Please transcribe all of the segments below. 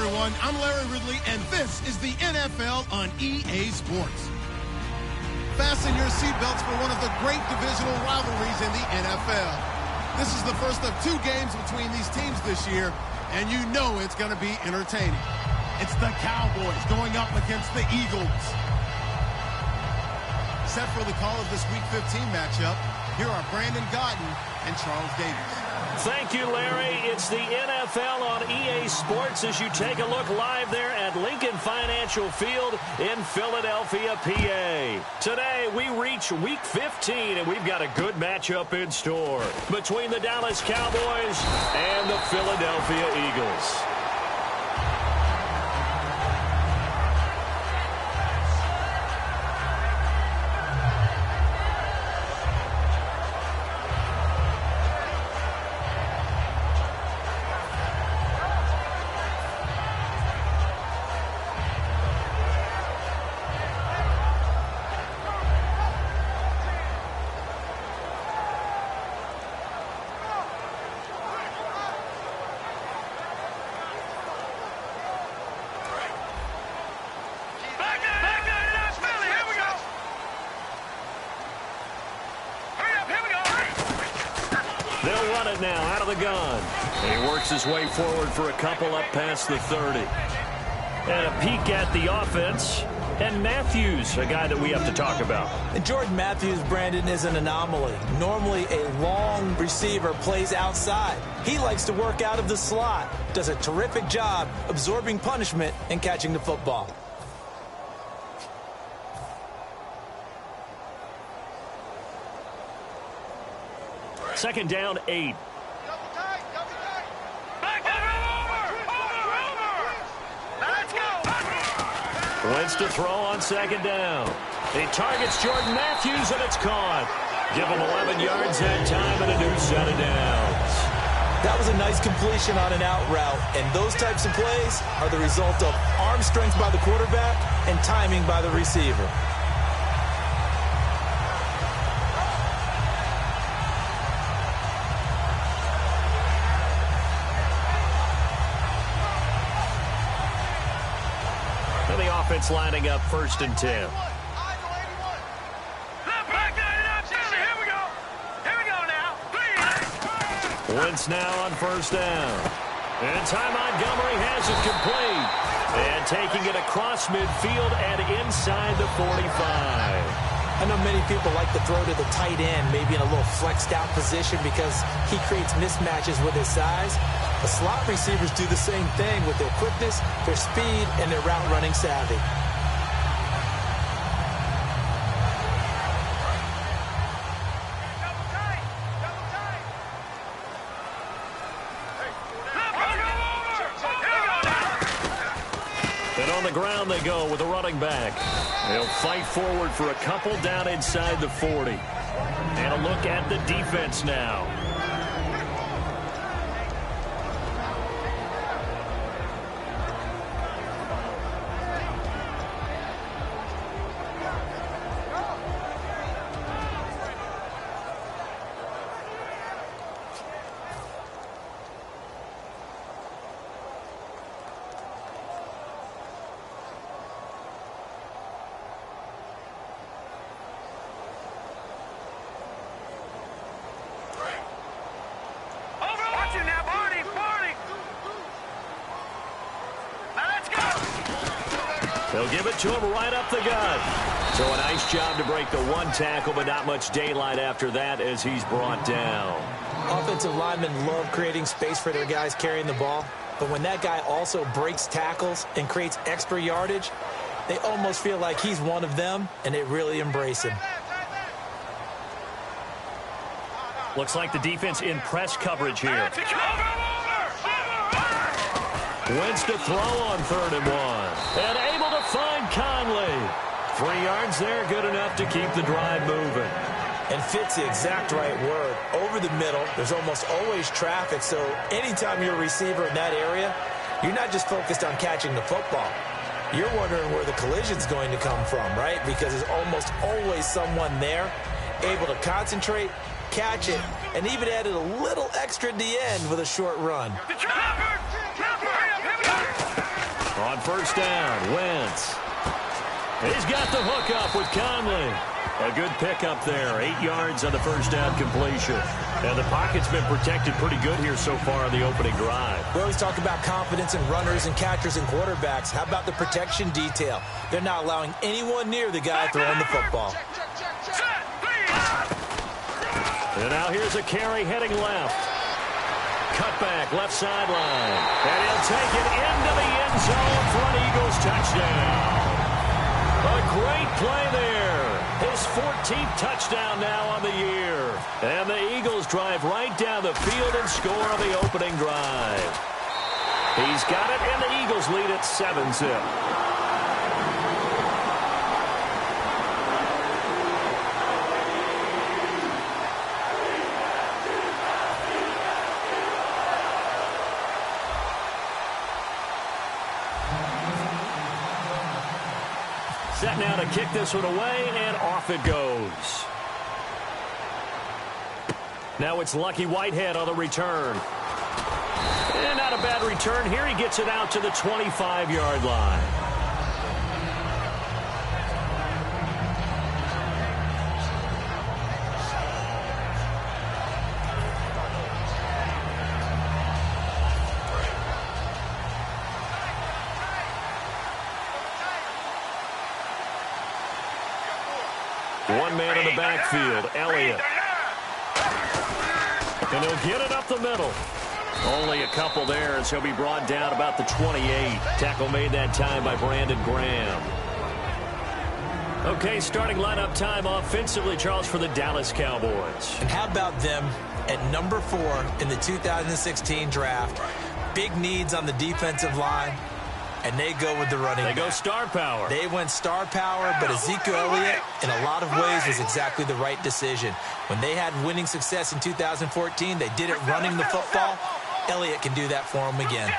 everyone. I'm Larry Ridley, and this is the NFL on EA Sports. Fasten your seatbelts for one of the great divisional rivalries in the NFL. This is the first of 2 games between these teams this year, and you know it's going to be entertaining. It's the Cowboys going up against the Eagles. Set for the call of this Week 15 matchup, here are Brandon Gaudin and Charles Davis. Thank you, Larry. It's the NFL on EA Sports as you take a look live there at Lincoln Financial Field in Philadelphia, PA. Today, we reach Week 15, and we've got a good matchup in store between the Dallas Cowboys and the Philadelphia Eagles. They'll run it now out of the gun. And he works his way forward for a couple up past the 30. And a peek at the offense. And Matthews, a guy that we have to talk about. And Jordan Matthews, Brandon, is an anomaly. Normally, a long receiver plays outside. He likes to work out of the slot. Does a terrific job absorbing punishment and catching the football. Second down, 8. Wentz to throw on second down. He targets Jordan Matthews, and it's caught. Give him 11 yards that time and a new set of downs. That was a nice completion on an out route, and those types of plays are the result of arm strength by the quarterback and timing by the receiver. Offense lining up 1st and 10. Here we go now. Wentz now on 1st down. And Ty Montgomery has it complete. And taking it across midfield and inside the 45. I know many people like to throw to the tight end, maybe in a little flexed out position because he creates mismatches with his size. The slot receivers do the same thing with their quickness, their speed, and their route running savvy. And on the ground they go with a running back. They'll fight forward for a couple down inside the 40. And a look at the defense now. They'll give it to him right up the gut. So a nice job to break the 1 tackle, but not much daylight after that as he's brought down. Offensive linemen love creating space for their guys carrying the ball, but when that guy also breaks tackles and creates extra yardage, they almost feel like he's one of them, and they really embrace him. Looks like the defense in press coverage here. Wentz to throw on 3rd and 1. And able to find Conley. 3 yards there, good enough to keep the drive moving. And fits the exact right word. Over the middle, there's almost always traffic, so anytime you're a receiver in that area, you're not just focused on catching the football. You're wondering where the collision's going to come from, right? Because there's almost always someone there able to concentrate, catch it, and even added a little extra at the end with a short run. On first down, Wentz. He's got the hook up with Conley. A good pickup there. 8 yards on the first down completion. And the pocket's been protected pretty good here so far on the opening drive. We always talk about confidence in runners and catchers and quarterbacks. How about the protection detail? They're not allowing anyone near the guy throwing the football. And now here's a carry heading left. Cutback, left sideline. And he'll take it into the end zone for an Eagles touchdown. A great play there. His 14th touchdown now on the year. And the Eagles drive right down the field and score on the opening drive. He's got it, and the Eagles lead at 7-zip. Set now to kick this one away, and off it goes. Now it's Lucky Whitehead on the return. And not a bad return here. He gets it out to the 25-yard line. One man in the backfield, Elliott. And he'll get it up the middle. Only a couple there as he'll be brought down about the 28. Tackle made that time by Brandon Graham. Okay, starting lineup time offensively, Charles, for the Dallas Cowboys. And how about them at number 4 in the 2016 draft? Big needs on the defensive line. And they go with the running back. They go star power. They went star power, but Ezekiel Elliott, in a lot of ways, was exactly the right decision. When they had winning success in 2014, they did it running the football. Elliott can do that for them again.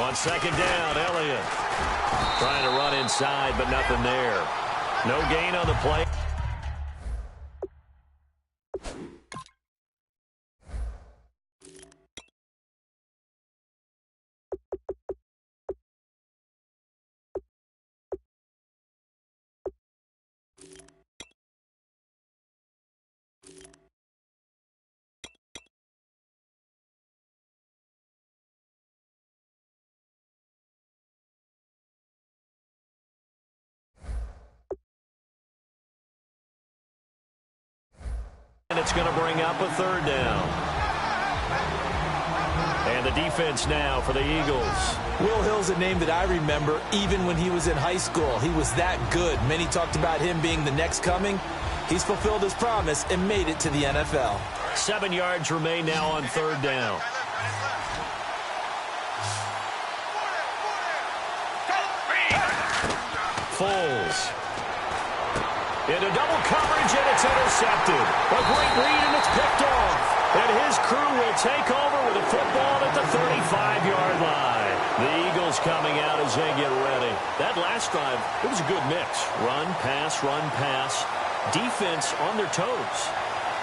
On second down, Elliott trying to run inside, but nothing there. No gain on the play. And it's going to bring up a third down. And the defense now for the Eagles. Will Hill's a name that I remember even when he was in high school. He was that good. Many talked about him being the next coming. He's fulfilled his promise and made it to the NFL. 7 yards remain now on third down. Foles. Into double coverage, and it's intercepted. A great read, and it's picked off. And his crew will take over with the football at the 35-yard line. The Eagles coming out as they get ready. That last drive, it was a good mix. Run, pass, defense on their toes.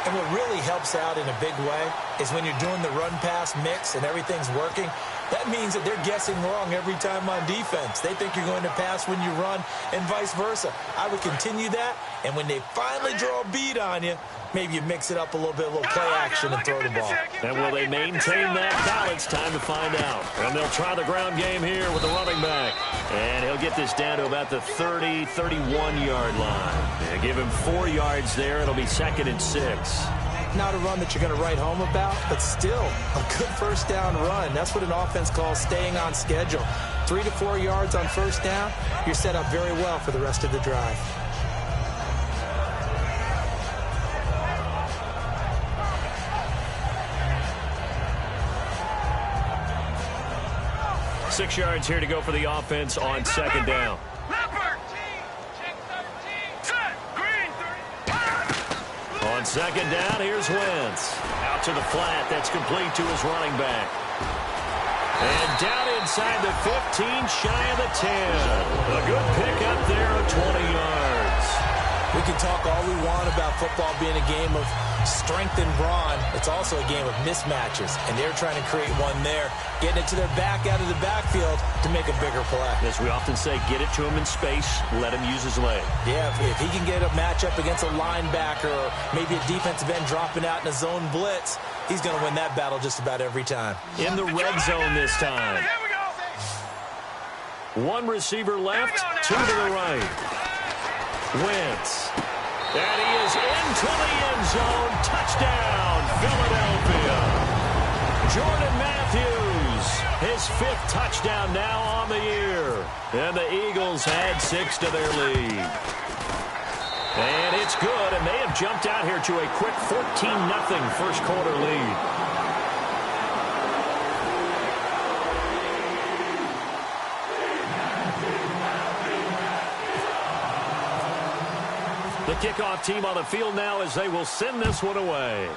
And what really helps out in a big way is when you're doing the run-pass mix and everything's working, that means that they're guessing wrong every time on defense. They think you're going to pass when you run and vice versa. I would continue that, and when they finally draw a beat on you, maybe you mix it up a little bit, a little play action, and throw the ball. And will they maintain that balance? Time to find out. And they'll try the ground game here with the running back. And he'll get this down to about the 30, 31-yard line. And give him 4 yards there. It'll be 2nd and 6. Not a run that you're going to write home about, but still a good first down run. That's what an offense calls staying on schedule. 3 to 4 yards on first down, you're set up very well for the rest of the drive. Six yards here to go for the offense on second down. On second down, here's Wentz. Out to the flat. That's complete to his running back. And down inside the 15, shy of the 10. A good pickup there of 20 yards. We can talk all we want about football being a game of strength and brawn. It's also a game of mismatches, and they're trying to create one there, getting it to their back out of the backfield to make a bigger play. As we often say, get it to him in space, let him use his leg. Yeah, if he can get a matchup against a linebacker or maybe a defensive end dropping out in a zone blitz, he's going to win that battle just about every time. In the red zone this time. Here we go. One receiver left, two to the right. Wentz. And he is into the end zone. Touchdown, Philadelphia. Jordan Matthews, his 5th touchdown now on the year. And the Eagles add 6 to their lead. And it's good, and they have jumped out here to a quick 14-0 first quarter lead. The kickoff team on the field now as they will send this one away.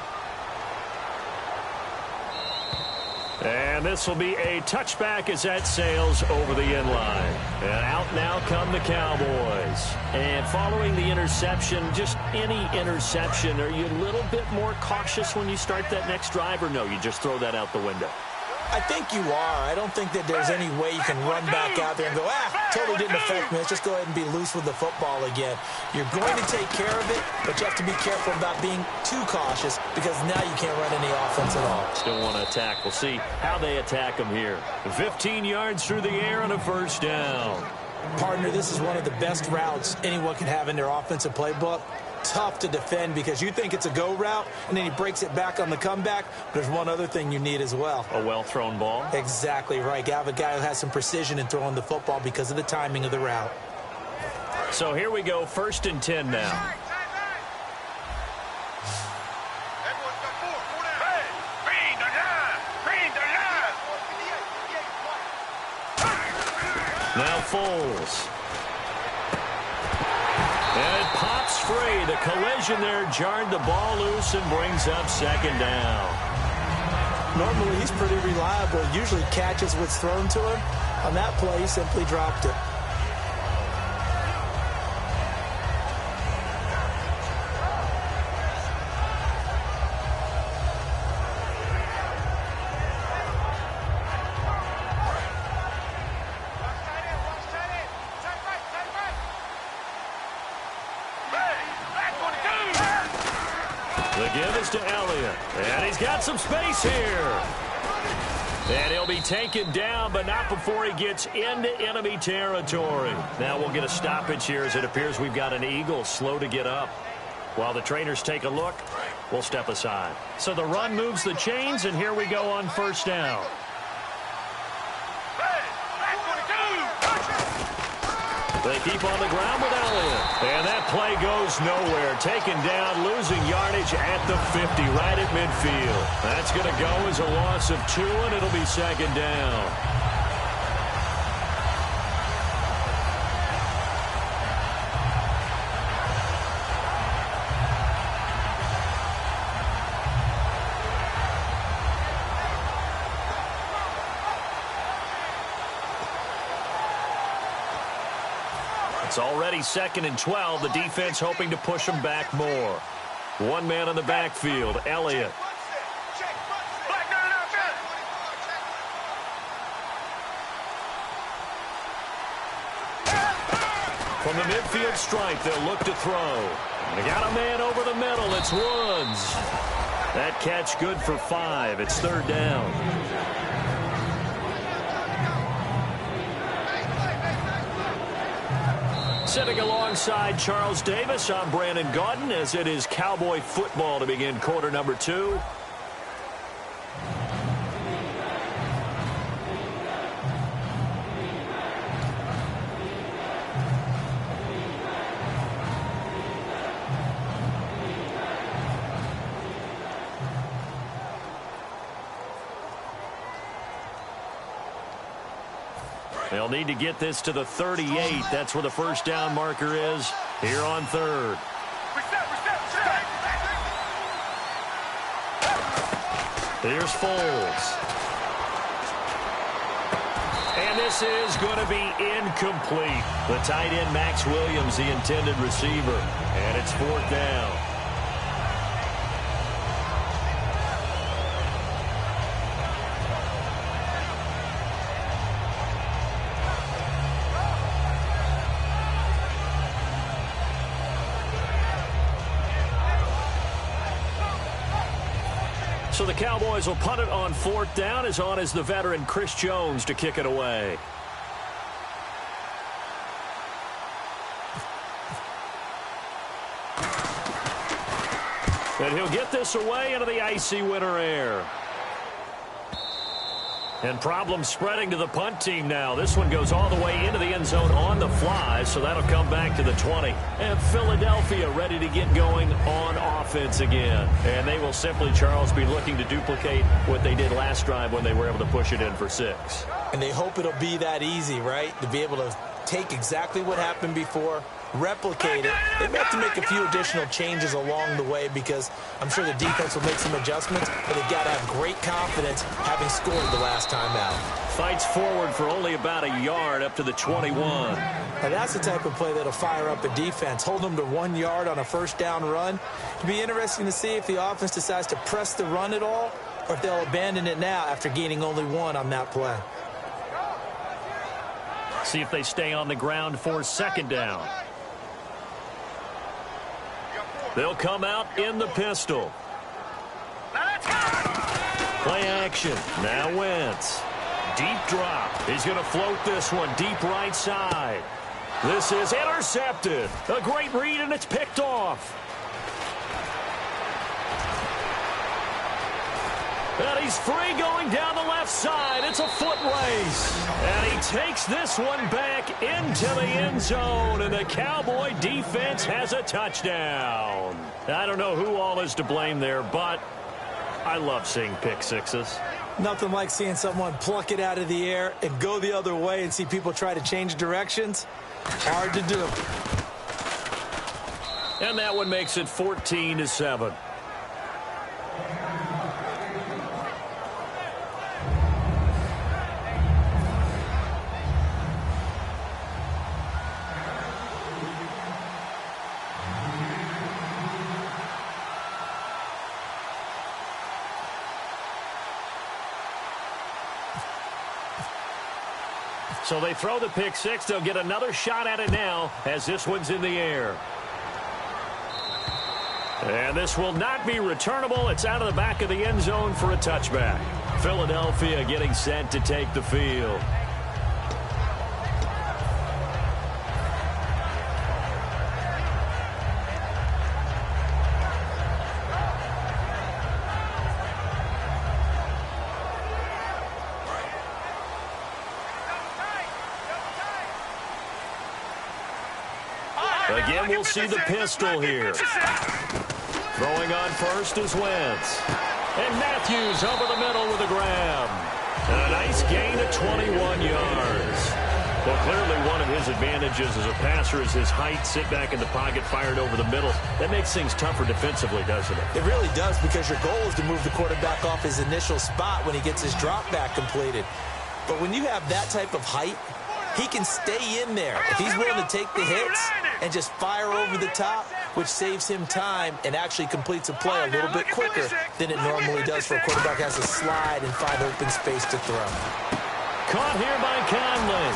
And this will be a touchback as that sails over the end line. And out now come the Cowboys. And following the interception, just any interception, are you a little bit more cautious when you start that next drive, or no, you just throw that out the window? I think you are. I don't think that there's any way you can run back out there and go, totally didn't affect me. Let's just go ahead and be loose with the football again. You're going to take care of it, but you have to be careful about being too cautious because now you can't run any offense at all. Still want to attack. We'll see how they attack them here. 15 yards through the air and a first down. Partner, this is one of the best routes anyone can have in their offensive playbook. Tough to defend because you think it's a go route, and then he breaks it back on the comeback. There's one other thing you need as well. A well-thrown ball? Exactly right. You have a guy who has some precision in throwing the football because of the timing of the route. So here we go, 1st and 10 now. Now Foles. And it pops free. The collision there jarred the ball loose and brings up 2nd down. Normally, he's pretty reliable. Usually catches what's thrown to him. On that play, he simply dropped it. The give is to Elliott. And he's got some space here. And he'll be taken down, but not before he gets into enemy territory. Now we'll get a stoppage here as it appears we've got an Eagle slow to get up. While the trainers take a look, we'll step aside. So the run moves the chains, and here we go on 1st down. They keep on the ground with Elliott. And that play goes nowhere. Taken down, losing yardage at the 50, right at midfield. That's going to go as a loss of 2, and it'll be 2nd down. It's already 2nd and 12. The defense hoping to push them back more. One man on the backfield, Elliott. From the midfield stripe, they'll look to throw. They got a man over the middle. It's Woods. That catch good for 5. It's 3rd down. Sitting alongside Charles Davis, I'm Brandon Gaudin as it is Cowboy football to begin quarter number 2. They'll need to get this to the 38. That's where the first down marker is here on 3rd. Here's Foles. And And this is going to be incomplete. The tight end, Max Williams, the intended receiver. And it's 4th down. So the Cowboys will punt it on 4th down. As on is the veteran Chris Jones to kick it away. And he'll get this away into the icy winter air. And problems spreading to the punt team now. This one goes all the way into the end zone on the fly, so that'll come back to the 20. And Philadelphia ready to get going on offense again. And they will simply, Charles, be looking to duplicate what they did last drive when they were able to push it in for 6. And they hope it'll be that easy, right? To be able to take exactly what happened before, replicate it. They may have to make a few additional changes along the way because I'm sure the defense will make some adjustments, but they've got to have great confidence having scored the last time out. Fights forward for only about a yard up to the 21. And that's the type of play that'll fire up a defense. Hold them to 1 yard on a first down run. It'll be interesting to see if the offense decides to press the run at all or if they'll abandon it now after gaining only 1 on that play. See if they stay on the ground for 2nd down. They'll come out in the pistol. Play action. Now Wentz. Deep drop. He's going to float this one deep right side. This is intercepted. A great read, and it's picked off. And he's free going down the left side. It's a foot race. And he takes this one back into the end zone. And the Cowboy defense has a touchdown. I don't know who all is to blame there, but I love seeing pick sixes. Nothing like seeing someone pluck it out of the air and go the other way and see people try to change directions. Hard to do. And that one makes it 14-7. So they throw the pick six. They'll get another shot at it now as this one's in the air. And this will not be returnable. It's out of the back of the end zone for a touchback. Philadelphia getting set to take the field. Again, we'll see the pistol here. Throwing on first is Wentz. And Matthews over the middle with a grab. And a nice gain of 21 yards. Well, clearly one of his advantages as a passer is his height. Sit back in the pocket, fired over the middle. That makes things tougher defensively, doesn't it? It really does, because your goal is to move the quarterback off his initial spot when he gets his drop back completed. But when you have that type of height, he can stay in there. If he's willing to take the hits and just fire over the top, which saves him time and actually completes a play a little bit quicker than it normally does for a quarterback has to slide and find open space to throw. Caught here by Conley.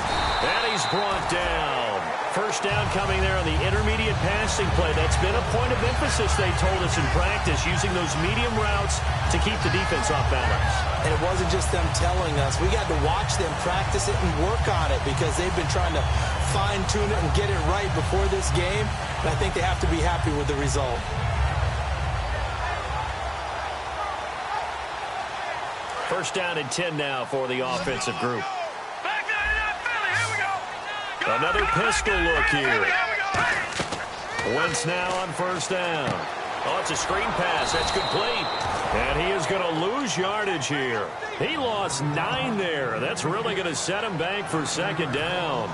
And he's brought down. First down coming there on the intermediate passing play. That's been a point of emphasis, they told us in practice, using those medium routes to keep the defense off balance. And it wasn't just them telling us. We got to watch them practice it and work on it, because they've been trying to fine-tune it and get it right before this game. And I think they have to be happy with the result. First down and 10 now for the offensive group. Another pistol look here. Wentz now on first down. Oh, it's a screen pass. That's complete. And he is going to lose yardage here. He lost 9 there. That's really going to set him back for second down.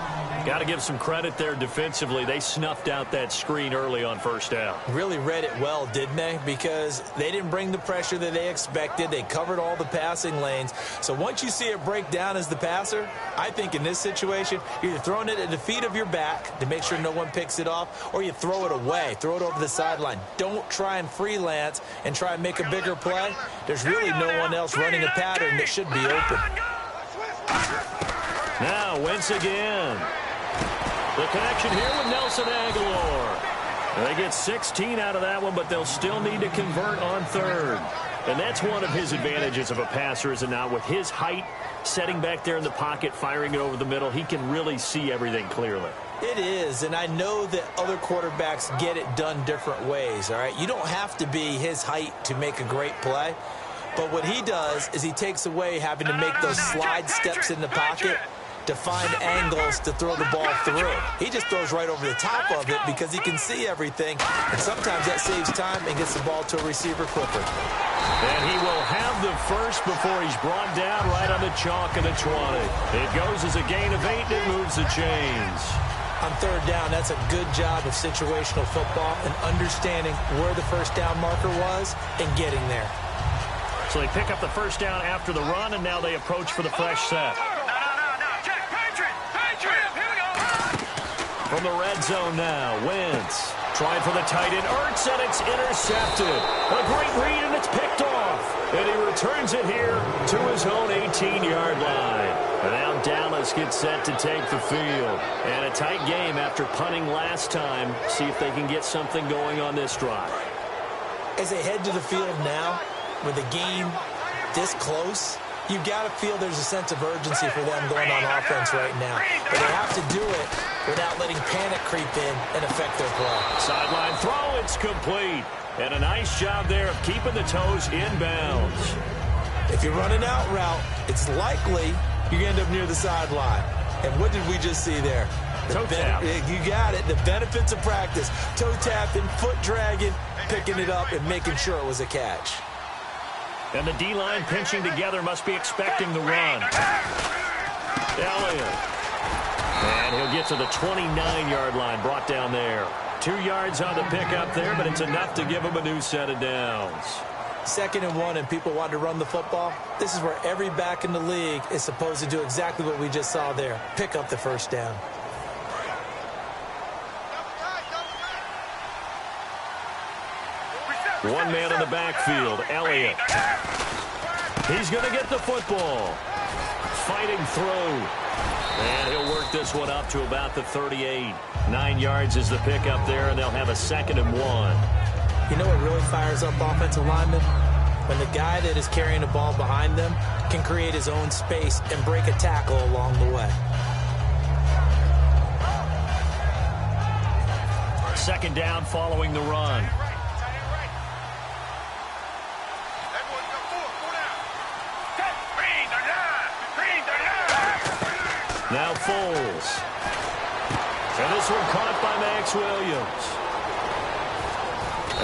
Got to give some credit there defensively. They snuffed out that screen early on first down. Really read it well, didn't they? Because they didn't bring the pressure that they expected. They covered all the passing lanes. So once you see it break down as the passer, I think in this situation, you're either throwing it at the feet of your back to make sure no one picks it off, or you throw it away, throw it over the sideline. Don't try and freelance and try and make a bigger play. There's really no one else running a pattern that should be open. Now, Wentz again. The connection here with Nelson Aguilar. They get 16 out of that one, but they'll still need to convert on third. And that's one of his advantages of a passer, is it not? With his height, setting back there in the pocket, firing it over the middle, he can really see everything clearly. It is, and I know that other quarterbacks get it done different ways, all right? You don't have to be his height to make a great play. But what he does is he takes away having to make those slide steps in the pocket to find angles to throw the ball through. He just throws right over the top of it because he can see everything, and sometimes that saves time and gets the ball to a receiver quicker. And he will have the first before he's brought down right on the chalk of the 20. It goes as a gain of 8, and it moves the chains. On third down, that's a good job of situational football and understanding where the first down marker was and getting there. So they pick up the first down after the run, and now they approach for the fresh set. From the red zone now, Wentz trying for the tight end, Ertz, and it's intercepted. A great read, and it's picked off. And he returns it here to his own 18-yard line. And now Dallas gets set to take the field. And a tight game after punting last time. See if they can get something going on this drive. As they head to the field now, with the game this close, you've got to feel there's a sense of urgency for them going on offense right now. But they have to do it without letting panic creep in and affect their play. Sideline throw, it's complete. And a nice job there of keeping the toes in bounds. If you're running out route, it's likely you end up near the sideline. And what did we just see there? Toe tap. You got it. The benefits of practice. Toe tapping, foot dragging, picking it up, and making sure it was a catch. And the D-line pinching together must be expecting the run. Elliott. And he'll get to the 29-yard line, brought down there. 2 yards on the pickup there, but it's enough to give him a new set of downs. 2nd and 1, and people want to run the football. This is where every back in the league is supposed to do exactly what we just saw there. Pick up the first down. One man in the backfield, Elliott. He's going to get the football. Fighting through. And he'll work this one up to about the 38. 9 yards is the pickup there, and they'll have a 2nd and 1. You know what really fires up offensive linemen? When the guy that is carrying the ball behind them can create his own space and break a tackle along the way. 2nd down following the run. Now Foles. And this one caught by Max Williams.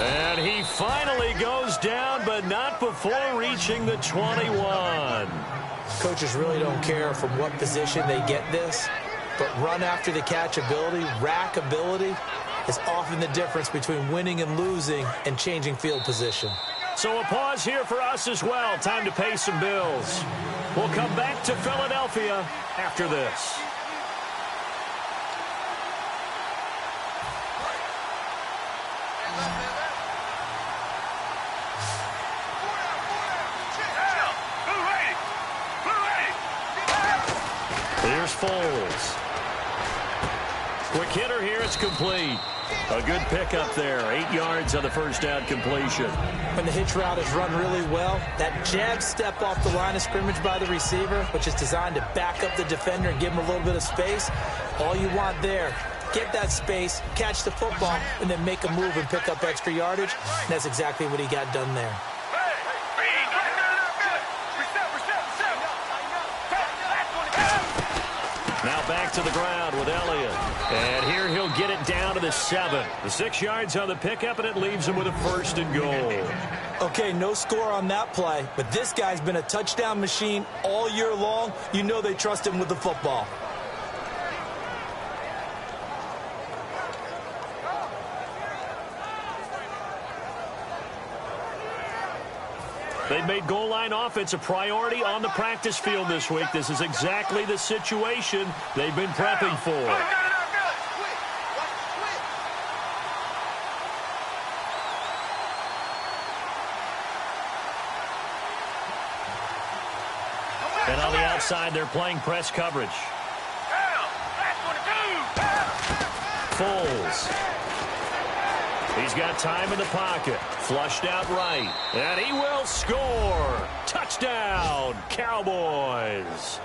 And he finally goes down, but not before reaching the 21. Coaches really don't care from what position they get this, but run after the catch ability, rack ability, is often the difference between winning and losing and changing field position. So a pause here for us as well. Time to pay some bills. We'll come back to Philadelphia after this. Here's Foles. Quick hitter here, it's complete. A good pickup there. 8 yards on the first down completion. When the hitch route is run really well, that jab step off the line of scrimmage by the receiver, which is designed to back up the defender and give him a little bit of space, all you want there, get that space, catch the football, and then make a move and pick up extra yardage. And that's exactly what he got done there. Now back to the ground with Elliott. And here he'll get it down to the 7. The 6 yards on the pickup, and it leaves him with a 1st and goal. Okay, no score on that play, but this guy's been a touchdown machine all year long. You know they trust him with the football. They've made goal line offense a priority on the practice field this week. This is exactly the situation they've been prepping for. And on the outside, they're playing press coverage. Foles. He's got time in the pocket. Flushed out right. And he will score. Touchdown, Cowboys.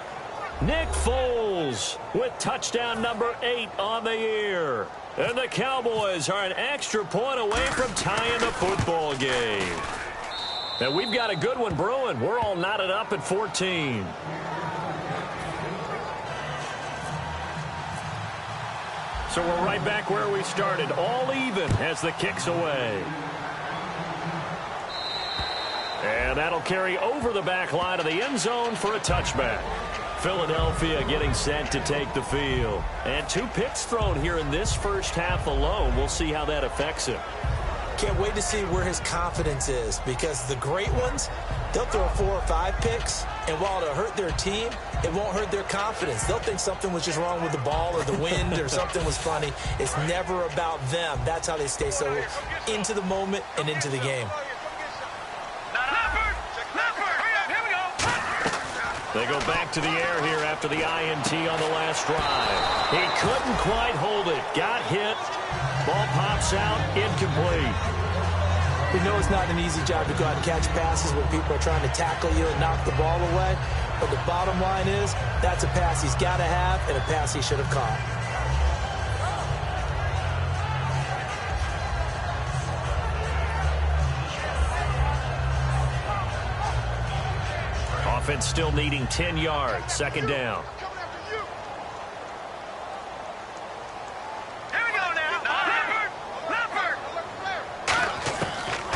Nick Foles with touchdown number 8 on the year. And the Cowboys are an extra point away from tying the football game. And we've got a good one brewing. We're all knotted up at 14. So we're right back where we started, all even as the kick's away. And that'll carry over the back line of the end zone for a touchback. Philadelphia getting set to take the field. And 2 picks thrown here in this first half alone. We'll see how that affects him. Can't wait to see where his confidence is, because the great ones, they'll throw 4 or 5 picks, and while it'll hurt their team, it won't hurt their confidence. They'll think something was just wrong with the ball or the wind or something was funny. It's never about them. That's how they stay so into the moment and into the game. They go back to the air here after the INT on the last drive. He couldn't quite hold it. Got hit. Ball pops out. Incomplete. We know it's not an easy job to go out and catch passes when people are trying to tackle you and knock the ball away. But the bottom line is, that's a pass he's got to have and a pass he should have caught. Offense still needing 10 yards. Second down.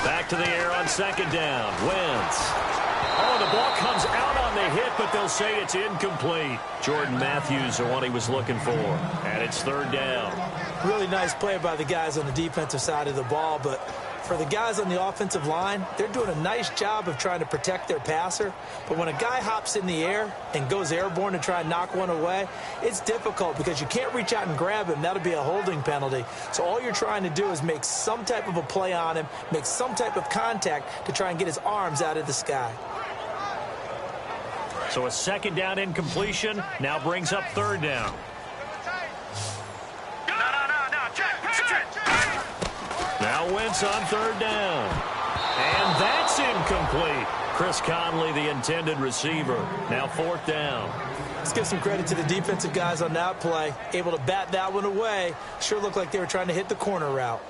Back to the air on second down. Wentz. Oh, the ball comes out on the hit, but they'll say it's incomplete. Jordan Matthews, the one he was looking for. And it's third down. Really nice play by the guys on the defensive side of the ball, but for the guys on the offensive line, they're doing a nice job of trying to protect their passer. But when a guy hops in the air and goes airborne to try and knock one away, it's difficult because you can't reach out and grab him. That'll be a holding penalty. So all you're trying to do is make some type of a play on him, make some type of contact to try and get his arms out of the sky. So a second down incompletion now brings up third down. Now Wentz on third down. And that's incomplete. Chris Conley, the intended receiver. Now fourth down. Let's give some credit to the defensive guys on that play. Able to bat that one away. Sure looked like they were trying to hit the corner route.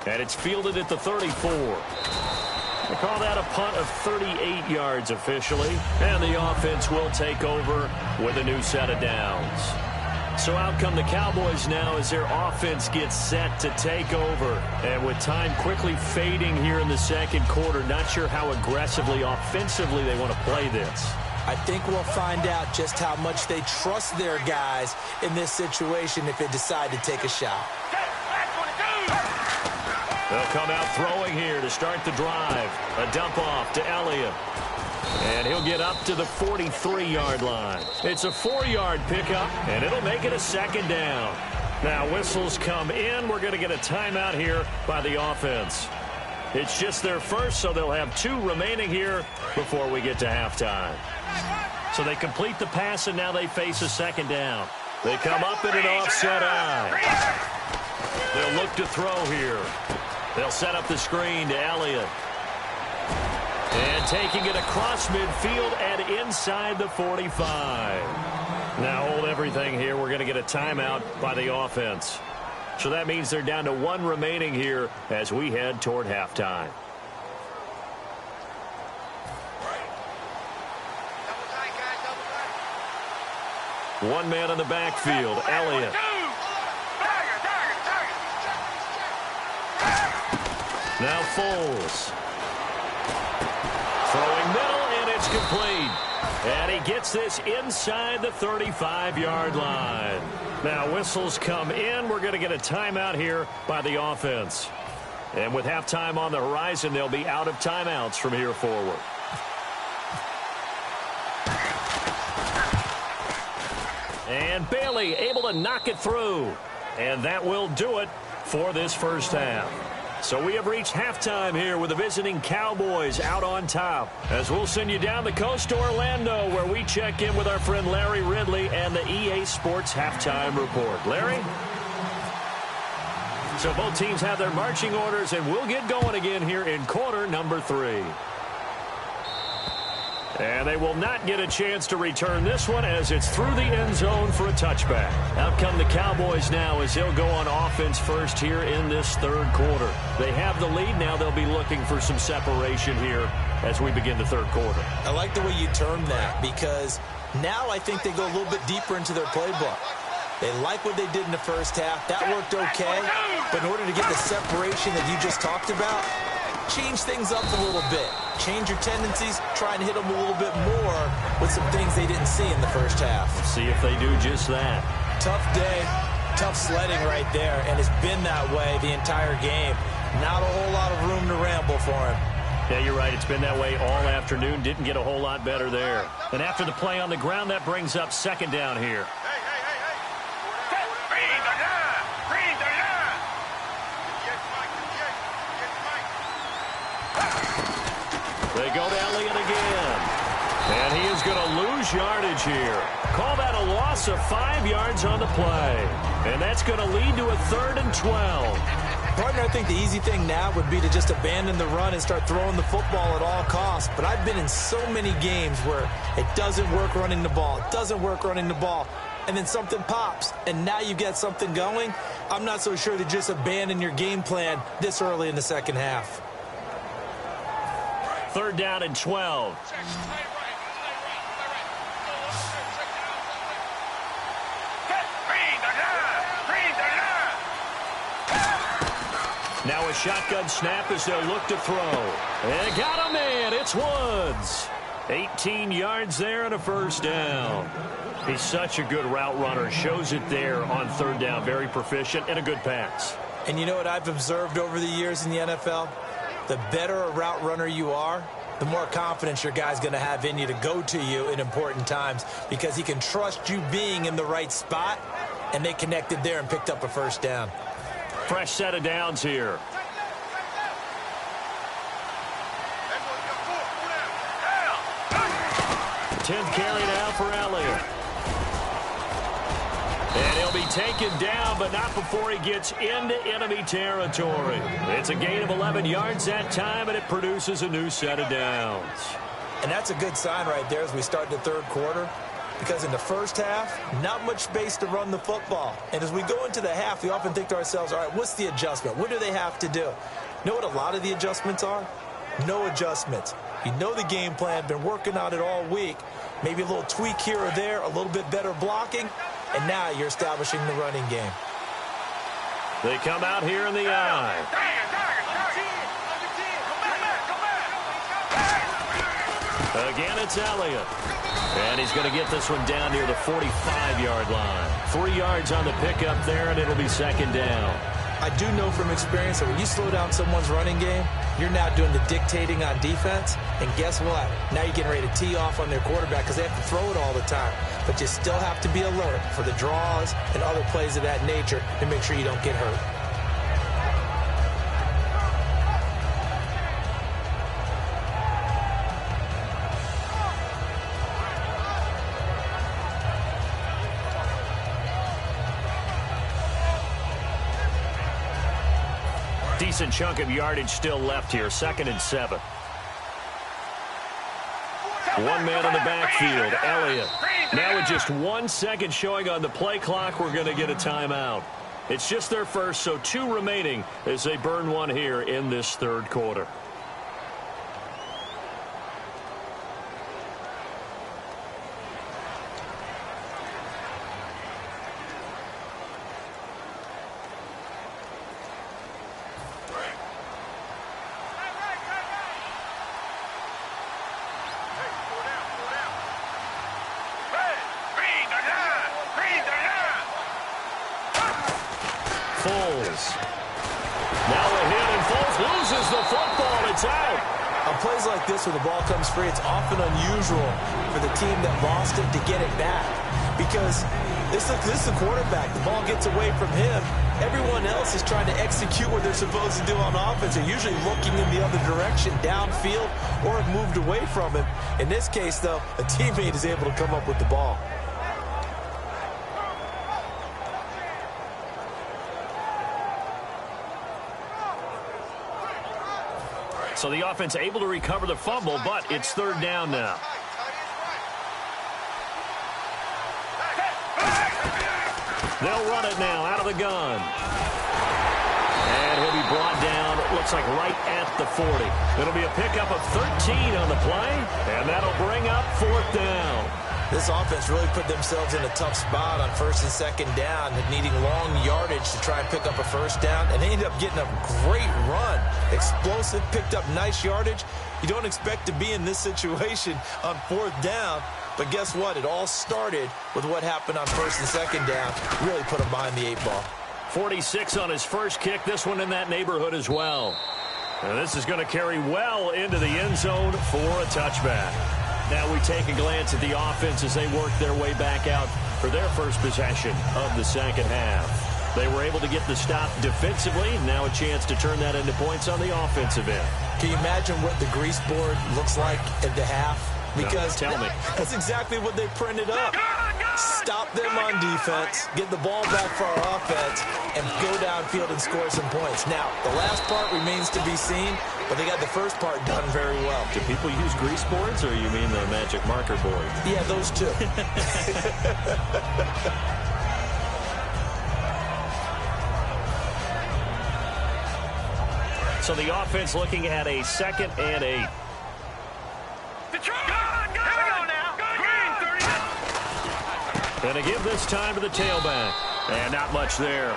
And it's fielded at the 34. They call that a punt of 38 yards officially. And the offense will take over with a new set of downs. So out come the Cowboys now as their offense gets set to take over. And with time quickly fading here in the second quarter, not sure how aggressively, offensively they want to play this. I think we'll find out just how much they trust their guys in this situation if they decide to take a shot. They'll come out throwing here to start the drive. A dump off to Elliott. And he'll get up to the 43-yard line. It's a 4-yard pickup, and it'll make it a second down. Now whistles come in. We're going to get a timeout here by the offense. It's just their first, so they'll have 2 remaining here before we get to halftime. So they complete the pass, and now they face a second down. They come up in an offset eye. They'll look to throw here. They'll set up the screen to Elliott. And taking it across midfield and inside the 45. Now hold everything here. We're going to get a timeout by the offense. So that means they're down to 1 remaining here as we head toward halftime. One man in the backfield, Elliott. Now Foles. Throwing middle, and it's complete. And he gets this inside the 35-yard line. Now, whistles come in. We're going to get a timeout here by the offense. And with halftime on the horizon, they'll be out of timeouts from here forward. And Bailey able to knock it through. And that will do it for this first half. So we have reached halftime here with the visiting Cowboys out on top. As we'll send you down the coast to Orlando, where we check in with our friend Larry Ridley and the EA Sports Halftime Report. Larry? So both teams have their marching orders, and we'll get going again here in quarter number 3. And they will not get a chance to return this one as it's through the end zone for a touchback. Out come the Cowboys now as they'll go on offense first here in this third quarter. They have the lead. Now they'll be looking for some separation here as we begin the third quarter. I like the way you term that, because now I think they go a little bit deeper into their playbook. They like what they did in the first half. That worked okay. But in order to get the separation that you just talked about, change things up a little bit. Change your tendencies. Try and hit them a little bit more with some things they didn't see in the first half. See if they do just that. Tough day, tough sledding right there, and it's been that way the entire game. Not a whole lot of room to ramble for him. Yeah, you're right. It's been that way all afternoon. Didn't get a whole lot better there. And after the play on the ground, that brings up second down here. They go to Elliott again. And he is going to lose yardage here. Call that a loss of 5 yards on the play. And that's going to lead to a 3rd and 12. Partner, I think the easy thing now would be to just abandon the run and start throwing the football at all costs. But I've been in so many games where it doesn't work running the ball. It doesn't work running the ball. And then something pops, and now you get something going. I'm not so sure to just abandon your game plan this early in the second half. 3rd down and 12. Now a shotgun snap as they'll look to throw. And got a man. It's Woods. 18 yards there and a first down. He's such a good route runner. Shows it there on 3rd down. Very proficient and a good pass. And you know what I've observed over the years in the NFL? The better a route runner you are, the more confidence your guy's going to have in you to go to you in important times, because he can trust you being in the right spot, and they connected there and picked up a first down. Fresh set of downs here. Tenth carry now for Elliott. And he'll be taken down, but not before he gets into enemy territory. It's a gain of 11 yards that time, and it produces a new set of downs. And that's a good sign right there as we start the third quarter, because in the first half, not much space to run the football. And as we go into the half, we often think to ourselves, all right, what's the adjustment? What do they have to do? You know what a lot of the adjustments are? No adjustments. You know the game plan, been working on it all week. Maybe a little tweak here or there, a little bit better blocking, and now you're establishing the running game. They come out here in the eye. Again, it's Elliott. And he's going to get this one down near the 45-yard line. 3 yards on the pickup there, and it'll be second down. I do know from experience that when you slow down someone's running game, you're now doing the dictating on defense. And guess what? Now you're getting ready to tee off on their quarterback because they have to throw it all the time. But you still have to be alert for the draws and other plays of that nature to make sure you don't get hurt. Decent chunk of yardage still left here. 2nd and 7. One man in the backfield, Elliott. Now with just 1 second showing on the play clock, we're going to get a timeout. It's just their first, so 2 remaining as they burn one here in this third quarter. Foles. Now a hit, and Foles loses the football. It's out. On plays like this where the ball comes free, it's often unusual for the team that lost it to get it back. Because this is the quarterback. The ball gets away from him. Everyone else is trying to execute what they're supposed to do on offense. They're usually looking in the other direction, downfield, or have moved away from him. In this case, though, a teammate is able to come up with the ball. So the offense able to recover the fumble, but it's third down now. They'll run it now out of the gun. And he'll be brought down, looks like right at the 40. It'll be a pickup of 13 on the play, and that'll bring up fourth down. This offense really put themselves in a tough spot on first and second down, needing long yardage to try and pick up a first down, and they ended up getting a great run. Explosive, picked up nice yardage. You don't expect to be in this situation on fourth down, but guess what? It all started with what happened on first and second down. Really put them behind the 8-ball. 46 on his first kick, this one in that neighborhood as well. And this is going to carry well into the end zone for a touchback. Now we take a glance at the offense as they work their way back out for their first possession of the second half. They were able to get the stop defensively. Now a chance to turn that into points on the offensive end. Can you imagine what the grease board looks like at the half? Because tell me. That's exactly what they printed up. Stop them on defense, get the ball back for our offense, and go downfield and score some points. Now, the last part remains to be seen, but they got the first part done very well. Do people use grease boards, or you mean the magic marker board? Yeah, those two. So the offense looking at a 2nd and 8. And to give this time to the tailback. And not much there.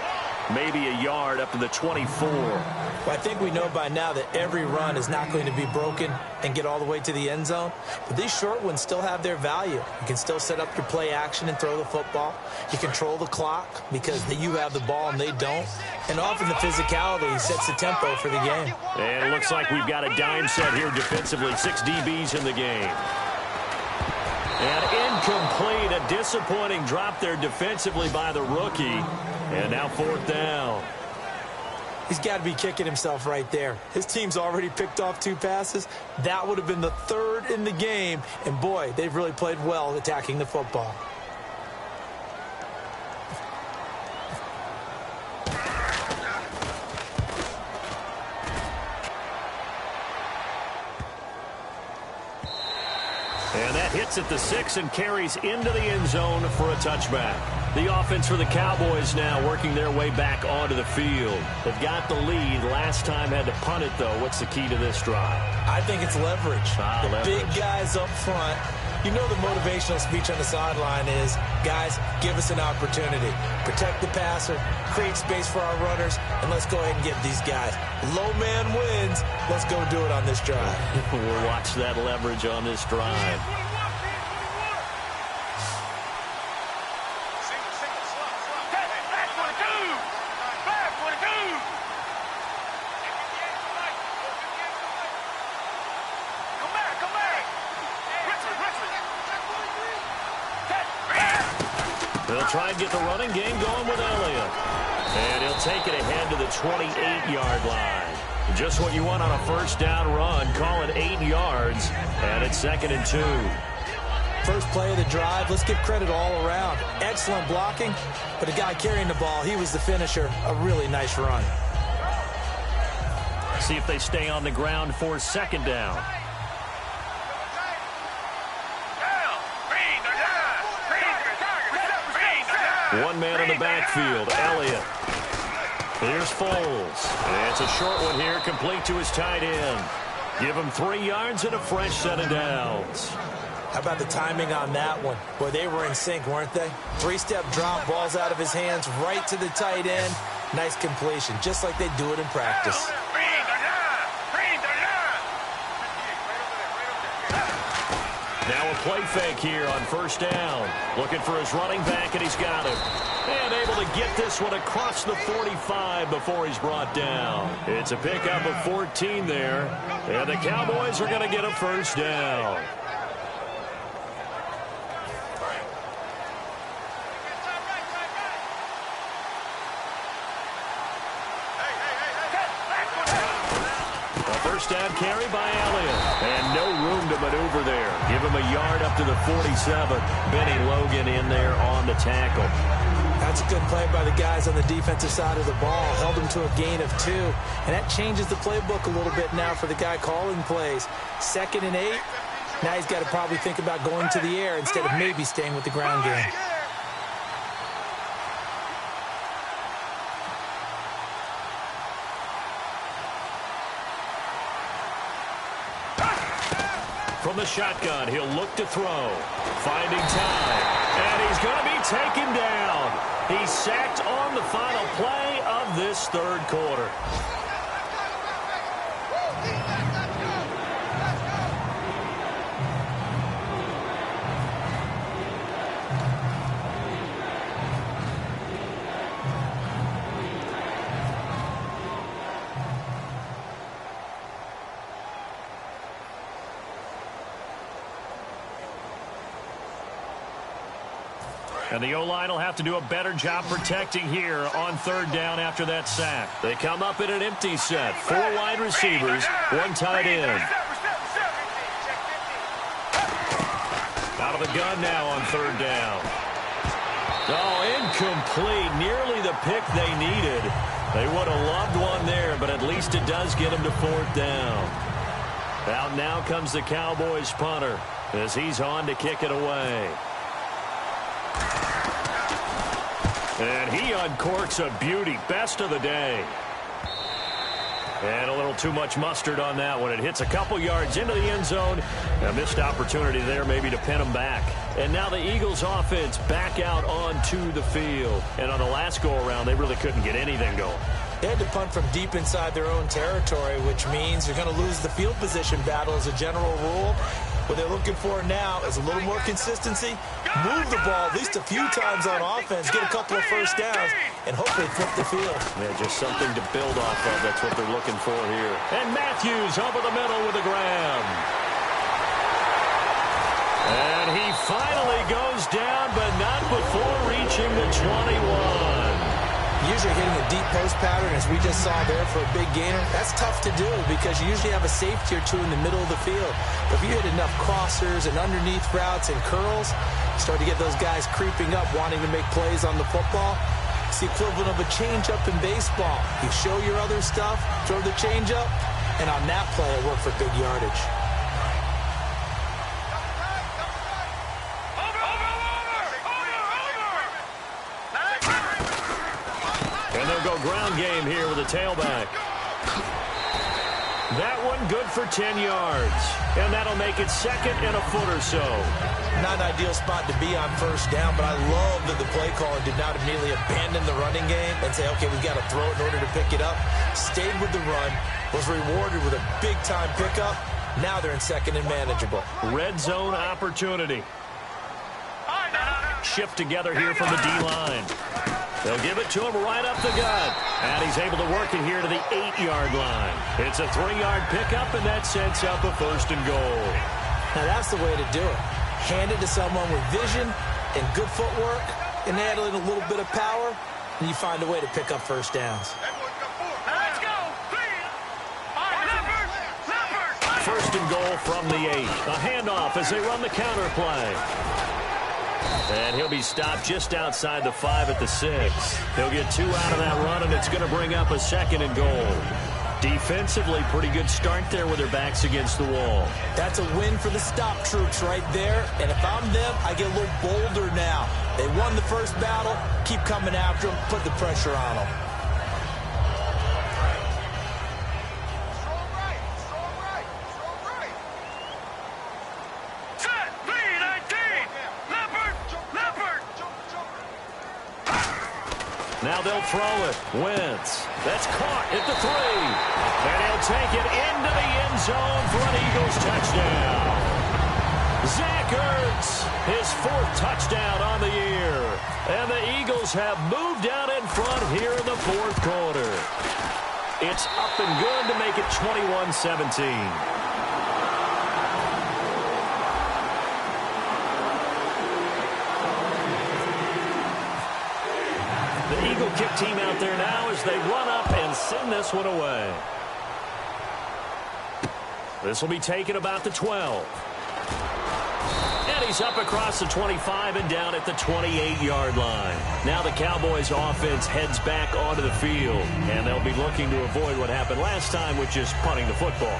Maybe a yard up to the 24. Well, I think we know by now that every run is not going to be broken and get all the way to the end zone. But these short ones still have their value. You can still set up your play action and throw the football. You control the clock because you have the ball and they don't. And often the physicality sets the tempo for the game. And it looks like we've got a dime set here defensively. 6 DBs in the game. And incomplete. A disappointing drop there defensively by the rookie. And now fourth down. He's got to be kicking himself right there. His team's already picked off 2 passes. That would have been the 3rd in the game. And, boy, they've really played well attacking the football. And that hits at the 6 and carries into the end zone for a touchback. The offense for the Cowboys now working their way back onto the field. They've got the lead. Last time had to punt it, though. What's the key to this drive? I think it's leverage. Leverage. Big guys up front. You know the motivational speech on the sideline is, guys, give us an opportunity. Protect the passer, create space for our runners, and let's go ahead and get these guys. Low man wins. Let's go do it on this drive. We'll watch that leverage on this drive. They'll try and get the running game going with Elliott. And he'll take it ahead to the 28-yard line. Just what you want on a first down run. Call it 8 yards. And it's 2nd and 2. First play of the drive. Let's give credit all around. Excellent blocking. But the guy carrying the ball, he was the finisher. A really nice run. See if they stay on the ground for 2nd down. One man in the backfield, Elliott. Here's Foles. It's a short one here, complete to his tight end. Give him 3 yards and a fresh set of downs. How about the timing on that one? Boy, they were in sync, weren't they? 3-step drop, balls out of his hands, right to the tight end. Nice completion, just like they do it in practice. Now a play fake here on first down. Looking for his running back, and he's got him. And able to get this one across the 45 before he's brought down. It's a pickup of 14 there, and the Cowboys are going to get a first down. First down carry by Elliott. And no room to maneuver there. Give him a yard up to the 47. Benny Logan in there on the tackle. That's a good play by the guys on the defensive side of the ball. Held him to a gain of 2. And that changes the playbook a little bit now for the guy calling plays. 2nd and 8. Now he's got to probably think about going to the air instead of maybe staying with the ground game. From the shotgun, he'll look to throw. Finding time. And he's going to be taken down. He's sacked on the final play of this third quarter. And the O-line will have to do a better job protecting here on third down after that sack. They come up in an empty set. 4 wide receivers, 1 tight end. Out of the gun now on third down. Oh, incomplete. Nearly the pick they needed. They would have loved one there, but at least it does get them to 4th down. Out now comes the Cowboys punter as he's on to kick it away. And he uncorks a beauty. Best of the day. And a little too much mustard on that one. It hits a couple yards into the end zone. A missed opportunity there maybe to pin him back. And now the Eagles offense back out onto the field. And on the last go-around, they really couldn't get anything going. They had to punt from deep inside their own territory, which means you're going to lose the field position battle as a general rule. What they're looking for now is a little more consistency, move the ball at least a few times on offense, get a couple of first downs, and hopefully flip the field. Yeah, just something to build off of. That's what they're looking for here. And Matthews over the middle with a grab. And he finally goes down, but not before reaching the 21. Usually hitting a deep post pattern, as we just saw there for a big gainer, that's tough to do because you usually have a safety or 2 in the middle of the field. But if you hit enough crossers and underneath routes and curls, you start to get those guys creeping up, wanting to make plays on the football. It's the equivalent of a changeup in baseball. You show your other stuff, throw the changeup, and on that play, it worked for big yardage. And they'll go ground game here with a tailback. That one good for 10 yards. And that'll make it 2nd and a foot or so. Not an ideal spot to be on first down, but I love that the play caller did not immediately abandon the running game and say, okay, we've got to throw it in order to pick it up. Stayed with the run, was rewarded with a big-time pickup. Now they're in 2nd and manageable. Red zone opportunity. Shift together here from the D-line. They'll give it to him right up the gut. And he's able to work it here to the 8-yard line. It's a 3-yard pickup, and that sets up a 1st and goal. Now that's the way to do it. Hand it to someone with vision and good footwork, and add in a little bit of power, and you find a way to pick up first downs. Let's go. 1st and goal from the 8. A handoff as they run the counter play. And he'll be stopped just outside the 5 at the 6. He'll get 2 out of that run, and it's going to bring up a 2nd and goal. Defensively, pretty good start there with their backs against the wall. That's a win for the stop troops right there. And if I'm them, I get a little bolder now. They won the first battle. Keep coming after them. Put the pressure on them. Now they'll throw it. Wentz. That's caught at the 3. And he'll take it into the end zone for an Eagles touchdown. Zach Ertz, his 4th touchdown on the year. And the Eagles have moved out in front here in the 4th quarter. It's up and good to make it 21-17. The Eagle kick team out there now as they run up and send this one away. This will be taken about the 12. And he's up across the 25 and down at the 28-yard line. Now the Cowboys offense heads back onto the field, and they'll be looking to avoid what happened last time, which is punting the football.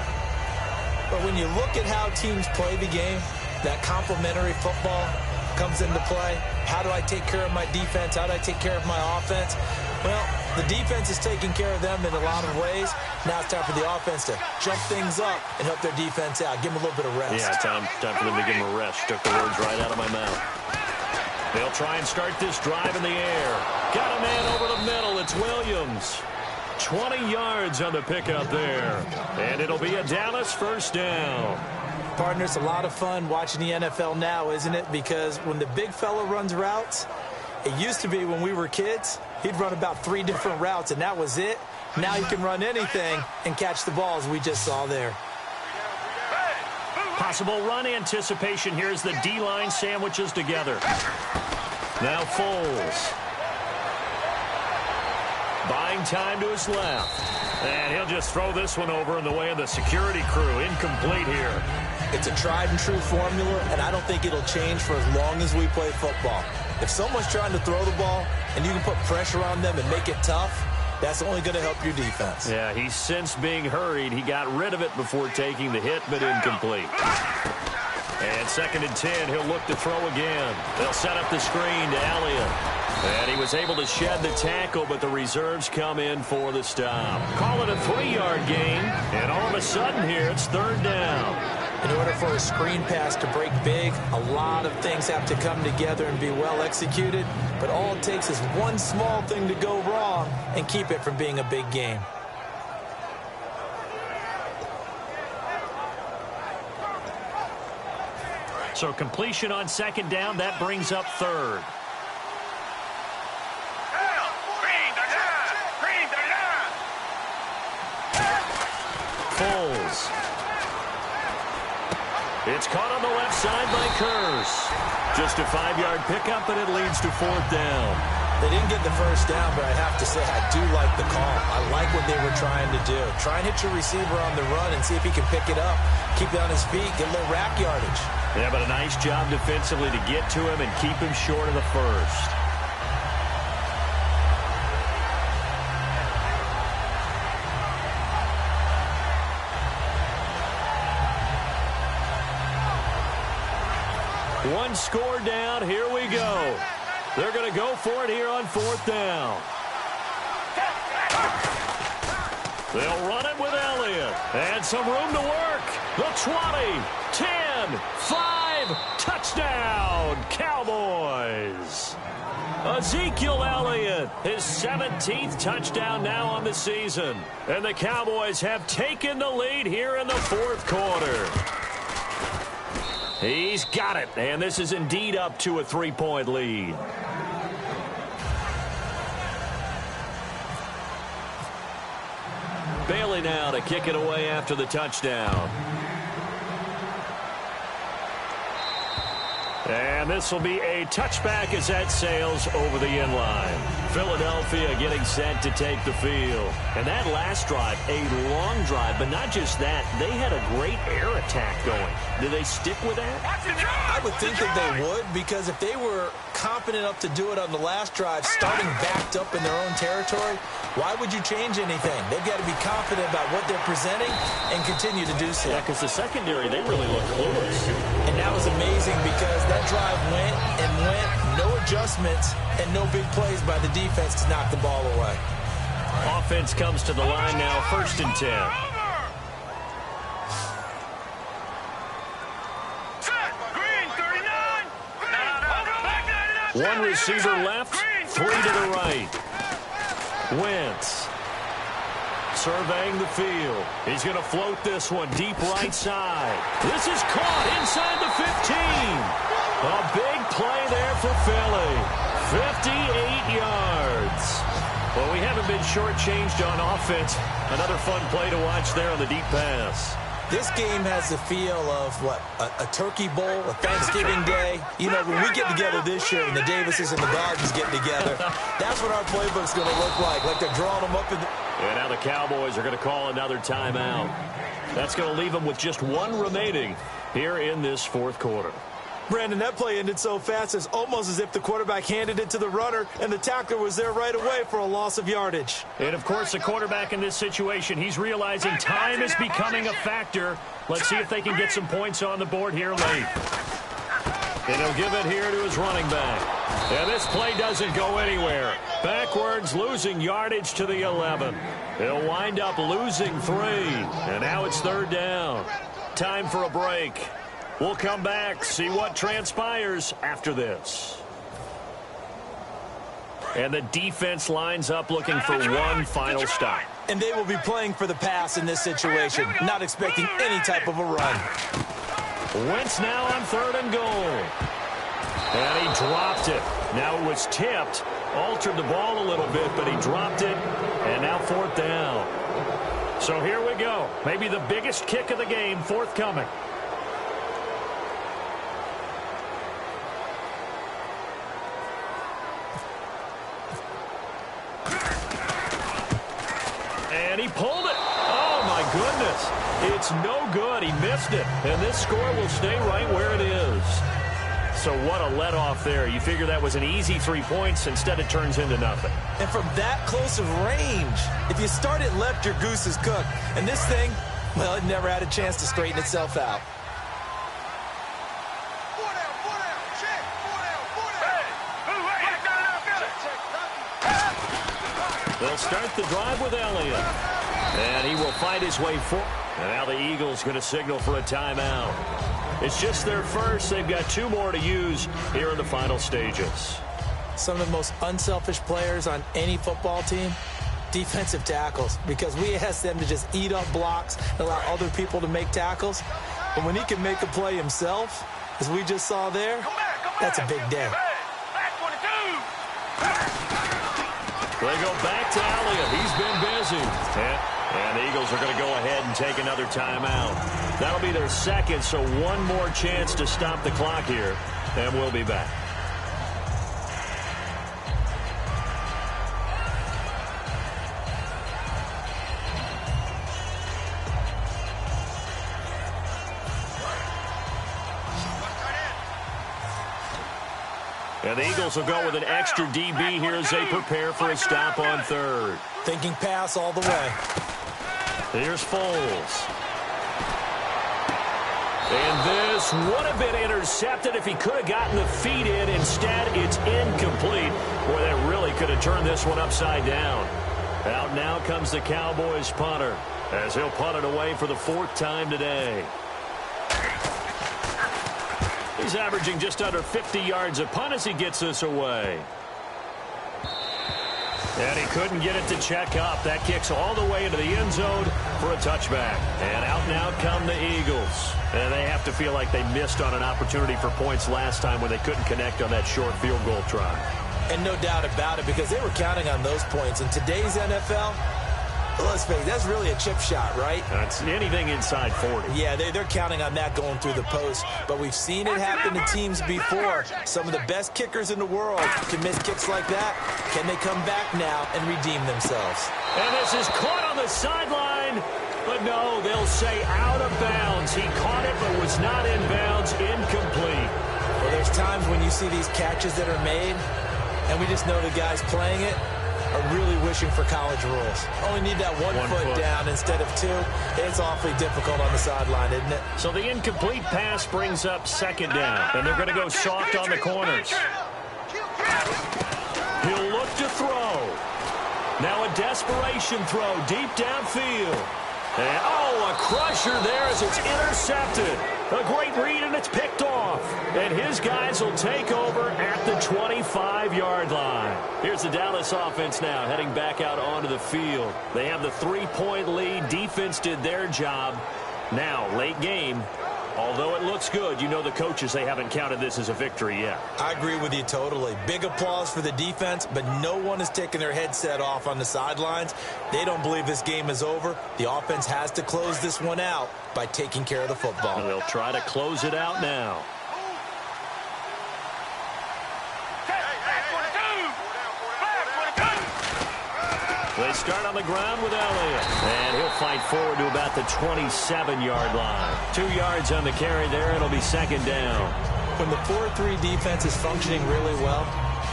But when you look at how teams play the game, that complementary football comes into play. How do I take care of my defense? How do I take care of my offense? Well, the defense is taking care of them in a lot of ways. Now it's time for the offense to jump things up and help their defense out. Give them a little bit of rest. Yeah, time for them to give them a rest. Took the words right out of my mouth. They'll try and start this drive in the air. Got a man over the middle. It's Williams. 20 yards on the pickup there. And it'll be a Dallas first down. Partner, it's a lot of fun watching the NFL now, isn't it? Because when the big fella runs routes, it used to be when we were kids, he'd run about 3 different routes, and that was it. Now he can run anything and catch the balls we just saw there. Possible run anticipation here as the D-line sandwiches together. Now Foles. Buying time to his left. And he'll just throw this one over in the way of the security crew. Incomplete here. It's a tried-and-true formula, and I don't think it'll change for as long as we play football. If someone's trying to throw the ball and you can put pressure on them and make it tough, that's only going to help your defense. Yeah, he's since being hurried. He got rid of it before taking the hit, but incomplete. And 2nd and 10, he'll look to throw again. They'll set up the screen to Elliott. And he was able to shed the tackle, but the reserves come in for the stop. Call it a 3-yard gain, and all of a sudden here, it's 3rd down. In order for a screen pass to break big, a lot of things have to come together and be well executed. But all it takes is one small thing to go wrong and keep it from being a big game. So completion on 2nd down, that brings up 3rd. Foles. It's caught on the left side by Curse. Just a 5-yard pickup, and it leads to 4th down. They didn't get the first down, but I have to say I do like the call. I like what they were trying to do. Try and hit your receiver on the run and see if he can pick it up. Keep it on his feet, get a little rack yardage. Yeah, but a nice job defensively to get to him and keep him short of the first. One score down. Here we go. They're going to go for it here on 4th down. They'll run it with Elliott. And some room to work. The 20, 10, 5, touchdown, Cowboys. Ezekiel Elliott, his 17th touchdown now on the season. And the Cowboys have taken the lead here in the 4th quarter. He's got it, and this is indeed up to a 3-point lead. Bailey now to kick it away after the touchdown. And this will be a touchback as that sails over the end line. Philadelphia getting set to take the field. And that last drive, a long drive, but not just that. They had a great air attack going. Do they stick with that? I would think that they would, because if they were confident enough to do it on the last drive, starting backed up in their own territory, why would you change anything? They've got to be confident about what they're presenting and continue to do so. Yeah, because the secondary, they really look clueless. And that was amazing because that drive went and went, no adjustments, and no big plays by the defense to knock the ball away. Offense comes to the line now, 1st and 10. One receiver left, 3 to the right. Wentz. surveying the field. He's going to float this one deep right side. This is caught inside the 15. A big play there for Philly. 58 yards. Well, we haven't been shortchanged on offense. Another fun play to watch there on the deep pass. This game has the feel of, what, a turkey bowl, a Thanksgiving day. You know, when we get together this year and the Davises and the Gardens get together, that's what our playbook's going to look like they're drawing them up in the... And now the Cowboys are going to call another timeout. That's going to leave them with just one remaining here in this fourth quarter. Brandon, that play ended so fast, it's almost as if the quarterback handed it to the runner and the tackler was there right away for a loss of yardage. And, of course, the quarterback in this situation, he's realizing time is becoming a factor. Let's see if they can get some points on the board here late. And he'll give it here to his running back. And this play doesn't go anywhere. Backwards, losing yardage to the 11. He'll wind up losing 3. And now it's third down. Time for a break. We'll come back, see what transpires after this. And the defense lines up looking for one final stop. And they will be playing for the pass in this situation, not expecting any type of a run. Wentz now on 3rd and goal. And he dropped it. Now it was tipped, altered the ball a little bit, but he dropped it, and now 4th down. So here we go. Maybe the biggest kick of the game forthcoming. And he pulled it. Oh, my goodness. It's no good. He missed it. And this score will stay right where it is. So what a let-off there. You figure that was an easy 3 points. Instead, it turns into nothing. And from that close of range, if you start it left, your goose is cooked. And this thing, well, it never had a chance to straighten itself out. They'll start the drive with Elliott. And he will fight his way forward. And now the Eagles going to signal for a timeout. It's just their first. They've got 2 more to use here in the final stages. Some of the most unselfish players on any football team, defensive tackles, because we ask them to just eat up blocks and allow other people to make tackles. But when he can make a play himself, as we just saw there, that's a big day. They go back to Elliott. He's been busy. And the Eagles are going to go ahead and take another timeout. That'll be their second, so one more chance to stop the clock here, and we'll be back. And the Eagles will go with an extra DB here as they prepare for a stop on 3rd. Thinking pass all the way. Here's Foles. And this would have been intercepted if he could have gotten the feet in. Instead, it's incomplete. Boy, that really could have turned this one upside down. Out now comes the Cowboys punter as he'll punt it away for the 4th time today. He's averaging just under 50 yards a punt as he gets this away. And he couldn't get it to check up. That kicks all the way into the end zone for a touchback. And out now come the Eagles. And they have to feel like they missed on an opportunity for points last time when they couldn't connect on that short field goal try. And no doubt about it, because they were counting on those points. In today's NFL, let's face it, that's really a chip shot, right? That's anything inside 40. Yeah, they're counting on that going through the post. But we've seen it happen to teams before. Some of the best kickers in the world can miss kicks like that. Can they come back now and redeem themselves? And this is caught on the sideline. But no, they'll say out of bounds. He caught it but was not in bounds. Incomplete. Well, there's times when you see these catches that are made, and we just know the guys playing it are really wishing for college rules. Only need that one foot down instead of 2. It's awfully difficult on the sideline, isn't it? So the incomplete pass brings up 2nd down, and they're going to go soft on the corners. He'll look to throw. Now a desperation throw deep downfield. And, oh, a crusher there as it's intercepted. A great read, and it's picked off. And his guys will take over at the 25-yard line. Here's the Dallas offense now heading back out onto the field. They have the 3-point lead. Defense did their job. Now, late game, although it looks good, you know the coaches, they haven't counted this as a victory yet. I agree with you totally. Big applause for the defense, but no one is taking their headset off on the sidelines. They don't believe this game is over. The offense has to close this one out by taking care of the football. And they'll try to close it out now. They start on the ground with Elliott. And he'll fight forward to about the 27-yard line. 2 yards on the carry there. It'll be second down. When the 4-3 defense is functioning really well,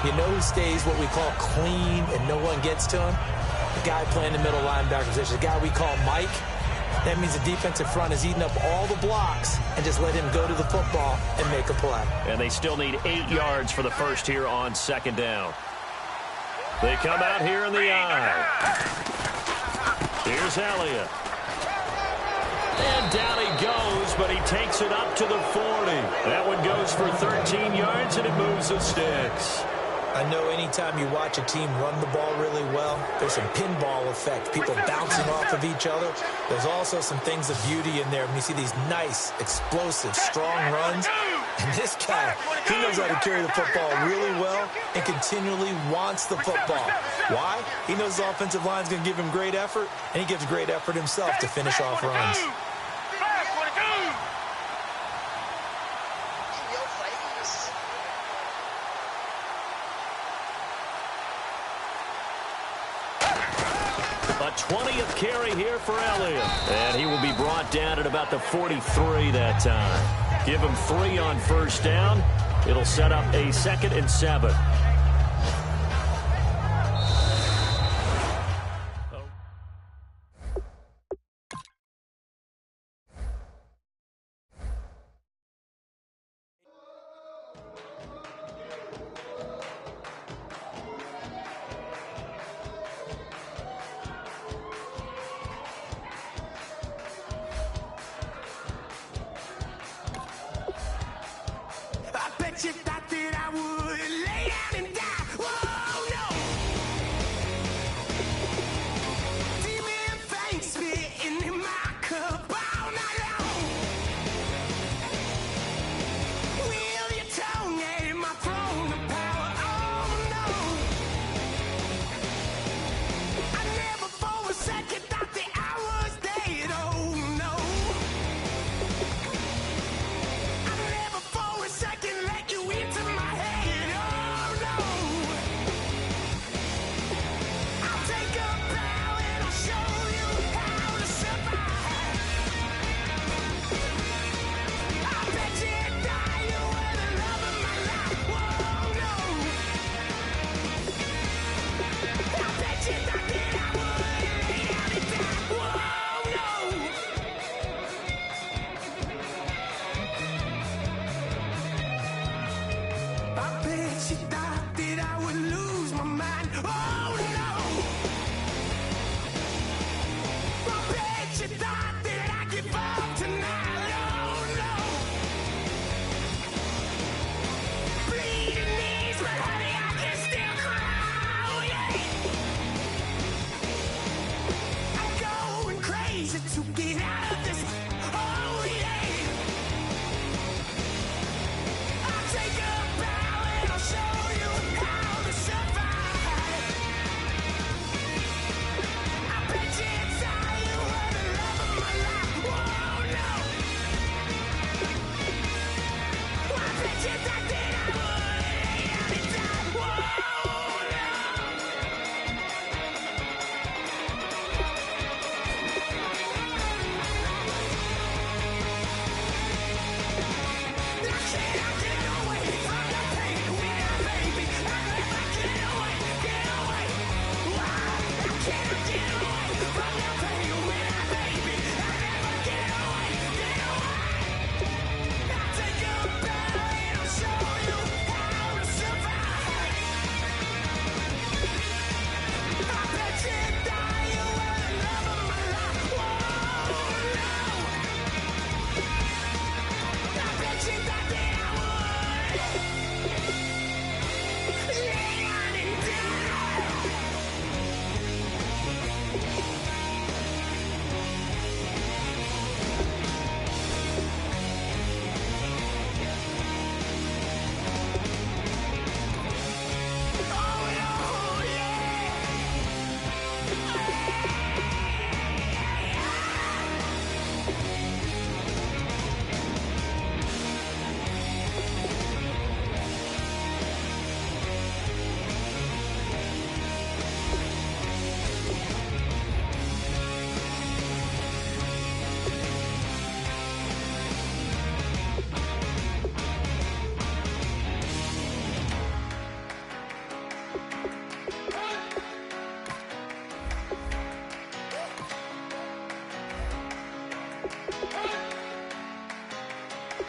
you know who stays what we call clean and no one gets to him? The guy playing the middle linebacker position, the guy we call Mike. That means the defensive front is eating up all the blocks and just let him go to the football and make a play. And they still need 8 yards for the first here on second down. They come out here in the eye. Here's Elliott. And down he goes, but he takes it up to the 40. That one goes for 13 yards, and it moves the sticks. I know anytime you watch a team run the ball really well, there's some pinball effect, people bouncing off of each other. There's also some things of beauty in there when you see these nice, explosive, strong runs. And this guy, he knows how to carry the football really well and continually wants the football. Why? He knows the offensive line is going to give him great effort, and he gives great effort himself to finish off runs. A 20th carry here for Elliott. And he will be brought down at about the 43 that time. Give him 3 on first down. It'll set up a 2nd and 7. You thought that I would lay down and die. Whoa, no. Demon things spitting in my cup all night long. Will your tongue at my throne of power? Oh, no. I never for a second thought that I was dead. Oh, no. I never for a second let you in.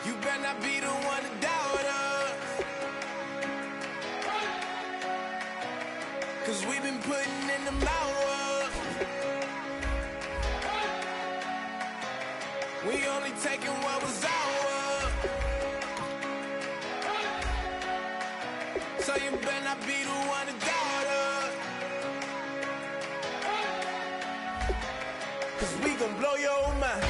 You better not be the one to doubt us. 'Cause we've been putting in the hours. We only taking what was ours. So you better not be the one to doubt us. 'Cause we gon' blow your mind.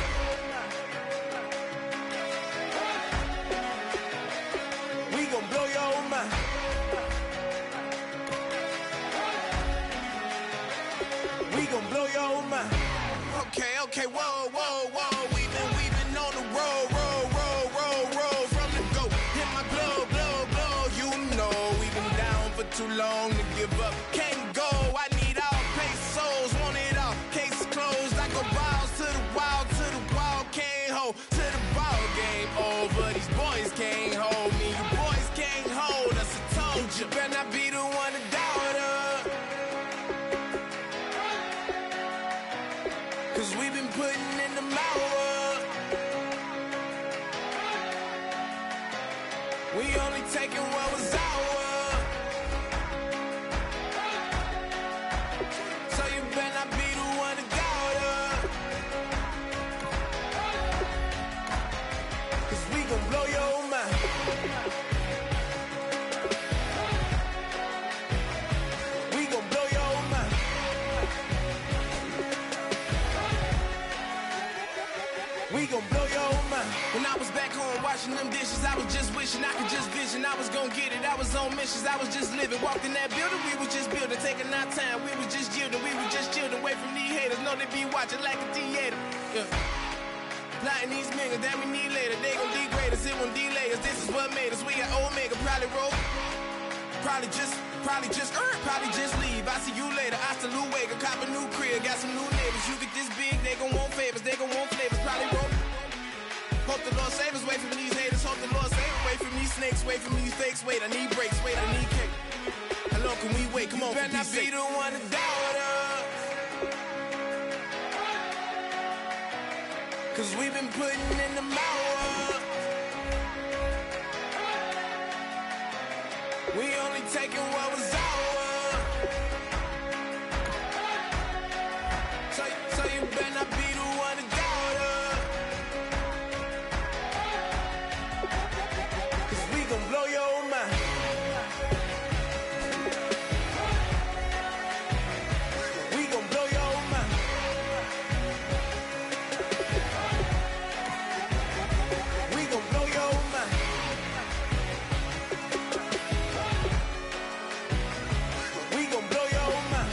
We gon' blow your mind. We gon' blow your mind. Okay, whoa. We've been on the road. From the go, hit my blow. You know we've been down for too long to give up. Can't go, I need all pesos, want it all. Case closed, I go balls to the wall, can't hold to the ball game over. These boys can't hold me, you boys can't hold us. I told you, better not be the one to doubt us. 'Cause we've been putting in the hours. We only taking what was ours. So you better not be the one to doubt us. 'Cause we gon' blow your mind. We gon' blow your mind. We gon' blow your mind. When I was back home washing them dishes, I was just wishing I could just vision. I was gon' get it, I was on missions, I was just living. Walked in that building, we was just building, taking our time. We was just yielding, we was just chilling. Away from these haters, know they be watching like a theater. Yeah. Plotting these niggas that we need later. They gon' degrade us, it won't delay us. This is what made us. We got Omega, probably roll. Probably just leave. I see you later. Hasta Luega, cop a new crib, got some new neighbors. You get this big, they gon' want favors, they gon' want flavors. Probably roll. Hope the Lord save us, wait from these haters. Hope the Lord save us, wait from these snakes, wait from these fakes. Wait, I need breaks, wait, I need cake. How long can we wait? Come on, better not be the one to doubt us. 'Cause we've been putting in the hours. We only taking what was ours. So you better not be the one to doubt us. 'Cause we gon' blow your mind. We gon' blow your mind. We gon' blow your mind. We gon' blow your mind.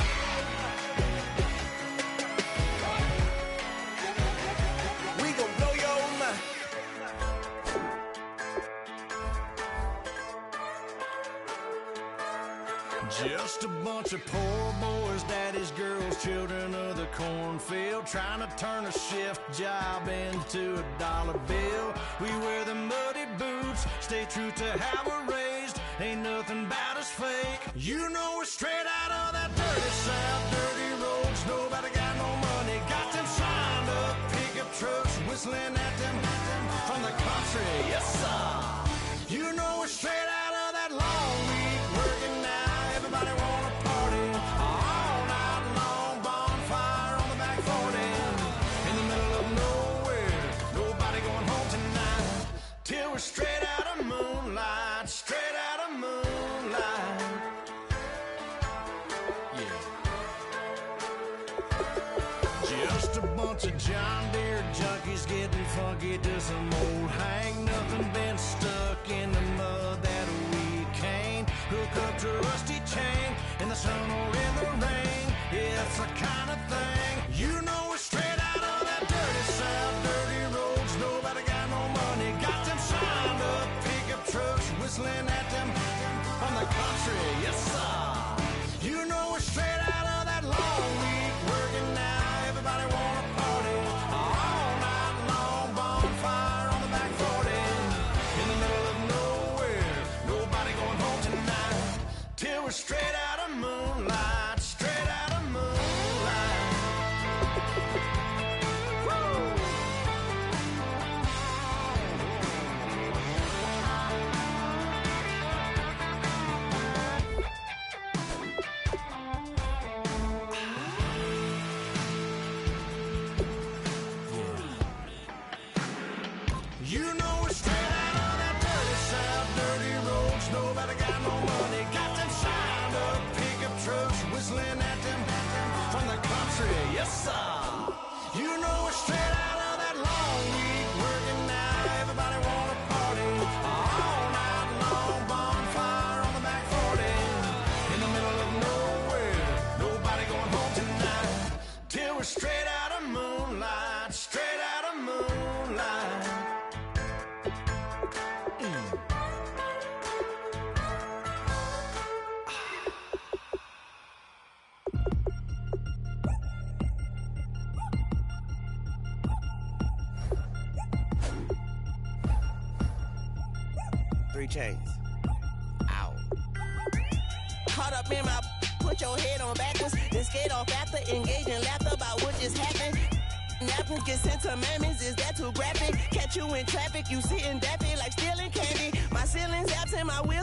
We gon' blow your mind. Just a bunch of poor boys, daddies, girls, children of the cornfield, trying to turn a shift job into a dollar bill. We wear the muddy boots, stay true to how we're raised. Ain't nothing about us fake. You know we're straight out of that dirty south, dirty roads. Nobody got no money, got them signed up pickup trucks, whistling at them from the country. Yes, sir. You know we're straight out of that long week working now. Everybody wanna party all night long, bonfire on the back 40, in the middle of nowhere. Nobody going home tonight till we're straight out of moonlight, straight out of moonlight. Yeah. Just a bunch of John Deere junkies getting funky to some old hang. Nothing been stuck in the mud that we can't hook up to a rusty chain in the sun or in the rain. It's the kind of thing. You know we're straight out of that dirty south, dirty roads. Nobody got no money, got them signed up pickup trucks, whistling at them from the country. Yes, sir. You know we're straight out of that long week working now. Everybody wanna party all night long, bonfire on the back 40, in the middle of nowhere. Nobody going home tonight till we're straight out of moonlight, straight out of moonlight. Woo! You know we're straight out of that dirty south, dirty roads. Nobody got no money. Got them shined up pickup trucks whistling at them from the country. Yes, sir. You know we're straight out of that long week working now. Everybody wanna party all night long. Bonfire on the back 40 in the middle of nowhere. Nobody going home tonight till we're straight out of moonlight. Straight out of moonlight. 3 chains. Ow. Caught up in my, put your head on backwards, then skate off after, engage in laughter about what just happened. Napkins get sent to mammies, is that too graphic? Catch you in traffic, you sitting daffy like stealing candy. My ceiling's absent, my wheel